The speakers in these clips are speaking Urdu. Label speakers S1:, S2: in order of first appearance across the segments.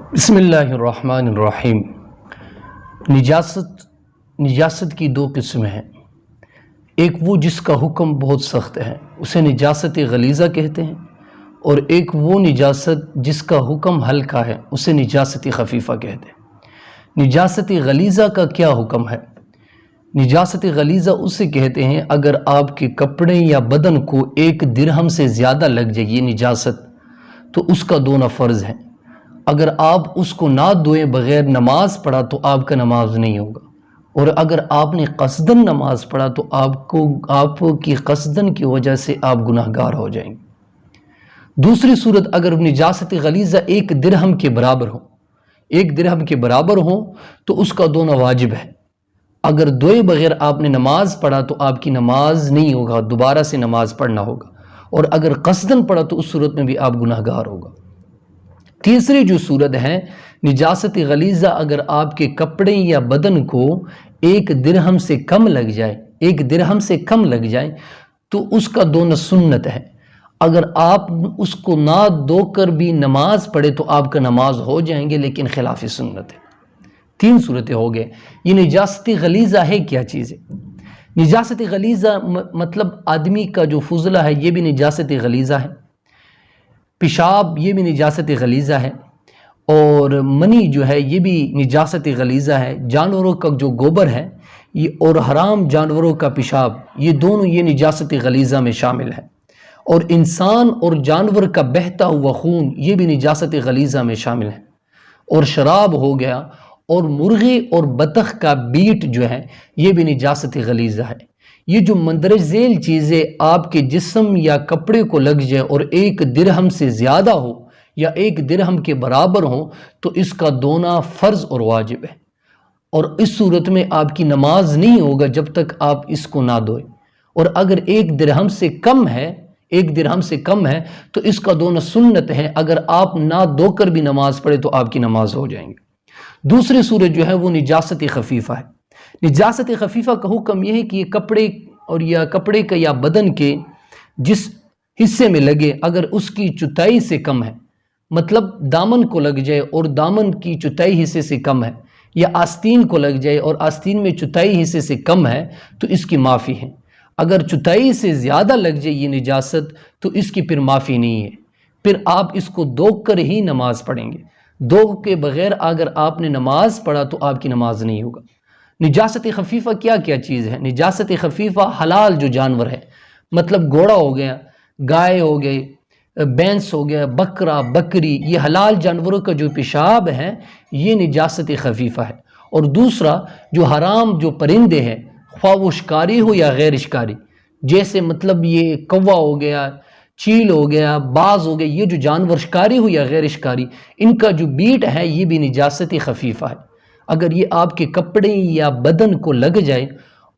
S1: بسم اللہ الرحمن الرحیم۔ نجاست کی دو قسمیں ہیں۔ ایک وہ جس کا حکم بہت سخت ہے، اسے نجاست غلیظہ کہتے ہیں، اور ایک وہ نجاست جس کا حکم ہلکا ہے، اسے نجاست خفیفہ کہتے ہیں۔ نجاست غلیظہ کا کیا حکم ہے؟ نجاست غلیظہ اسے کہتے ہیں اگر آپ کے کپڑے یا بدن کو 1 درہم سے زیادہ لگ جائے یہ نجاست، تو اس کا دھونا فرض ہے۔ اگر آپ اس کو نہ دھوئے بغیر نماز پڑھا تو آپ کا نماز نہیں ہوگا، اور اگر آپ نے قصدن نماز پڑھا تو آپ کی قصدن کی وجہ سے آپ گناہگار ہو جائیں گے۔ دوسری صورت، اگر نجاست غلیظہ 1 درہم کے برابر ہو، 1 درہم کے برابر ہو تو اس کا دھونا واجب ہے۔ اگر دھوئے بغیر آپ نے نماز پڑھا تو آپ کی نماز نہیں ہوگا، دوبارہ سے نماز پڑھنا ہوگا، اور اگر قصدن پڑھا تو اس صورت میں بھی آپ گناہگار ہوگا۔ تیسری جو صورت ہے نجاست غلیظہ، اگر آپ کے کپڑے یا بدن کو 1 درہم سے کم لگ جائے، 1 درہم سے کم لگ جائے تو اس کا دھونا سنت ہے۔ اگر آپ اس کو نہ دھو کر بھی نماز پڑھے تو آپ کا نماز ہو جائیں گے، لیکن خلاف سنت ہے۔ 3 صورتیں ہو گئے۔ یہ نجاست غلیظہ ہے کیا چیز ہے؟ نجاست غلیظہ مطلب آدمی کا جو فضلہ ہے یہ بھی نجاست غلیظہ ہے، پیشاب یہ بھی نجاست غلیظہ ہے، اور منی جو ہے یہ بھی نجاست غلیظہ ہے۔ جانوروں کا جو گوبر ہے یہ اور حرام جانوروں کا پیشاب، یہ دونوں یہ نجاست غلیظہ میں شامل ہے، اور انسان اور جانور کا بہتا ہوا خون یہ بھی نجاست غلیظہ میں شامل ہے، اور شراب ہو گیا، اور مرغی اور بطخ کا بیٹ جو ہے یہ بھی نجاست غلیظہ ہے۔ یہ جو مندرجہ ذیل چیزیں آپ کے جسم یا کپڑے کو لگ جائے اور 1 درہم سے زیادہ ہو یا 1 درہم کے برابر ہو تو اس کا دھونا فرض اور واجب ہے، اور اس صورت میں آپ کی نماز نہیں ہوگا جب تک آپ اس کو نہ دھوئیں۔ اور اگر 1 درہم سے کم ہے، 1 درہم سے کم ہے تو اس کا دھونا سنت ہے۔ اگر آپ نہ دھو کر بھی نماز پڑھے تو آپ کی نماز ہو جائیں گے۔ دوسری صورت جو ہے وہ نجاست خفیفہ ہے۔ نجاست خفیفہ کا حکم یہ ہے کہ یہ کپڑے کا یا بدن کے جس حصے میں لگے، اگر اس کی چوتھائی سے کم ہے، مطلب دامن کو لگ جائے اور دامن کی چوتھائی حصے سے کم ہے، یا آستین کو لگ جائے اور آستین میں چوتھائی حصے سے کم ہے تو اس کی معافی ہے۔ اگر چوتھائی سے زیادہ لگ جائے یہ نجاست تو اس کی پھر معافی نہیں ہے، پھر آپ اس کو دھو کر ہی نماز پڑھیں گے۔ دھو کے بغیر اگر آپ نے نماز پڑھا تو آپ کی نماز نہیں ہوگا۔ نجاست خفیفہ کیا چیز ہے؟ نجاست خفیفہ حلال جو جانور ہے، مطلب گھوڑا ہو گیا، گائے ہو گئے، بھینس ہو گیا، بکرا، بکری، یہ حلال جانوروں کا جو پیشاب ہے یہ نجاست خفیفہ ہے۔ اور دوسرا جو حرام جو پرندے ہیں، خواہ وہ شکاری ہو یا غیر شکاری، جیسے مطلب یہ کوا ہو گیا، چیل ہو گیا، باز ہو گیا، یہ جو جانور شکاری ہو یا غیر شکاری، ان کا جو بیٹ ہے یہ بھی نجاست خفیفہ ہے۔ اگر یہ آپ کے کپڑے یا بدن کو لگ جائے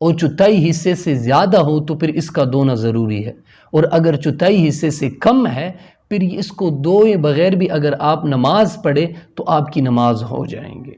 S1: اور چوتھائی حصے سے زیادہ ہو تو پھر اس کا دھونا ضروری ہے، اور اگر چوتھائی حصے سے کم ہے پھر اس کو دھوئے بغیر بھی اگر آپ نماز پڑھے تو آپ کی نماز ہو جائیں گے۔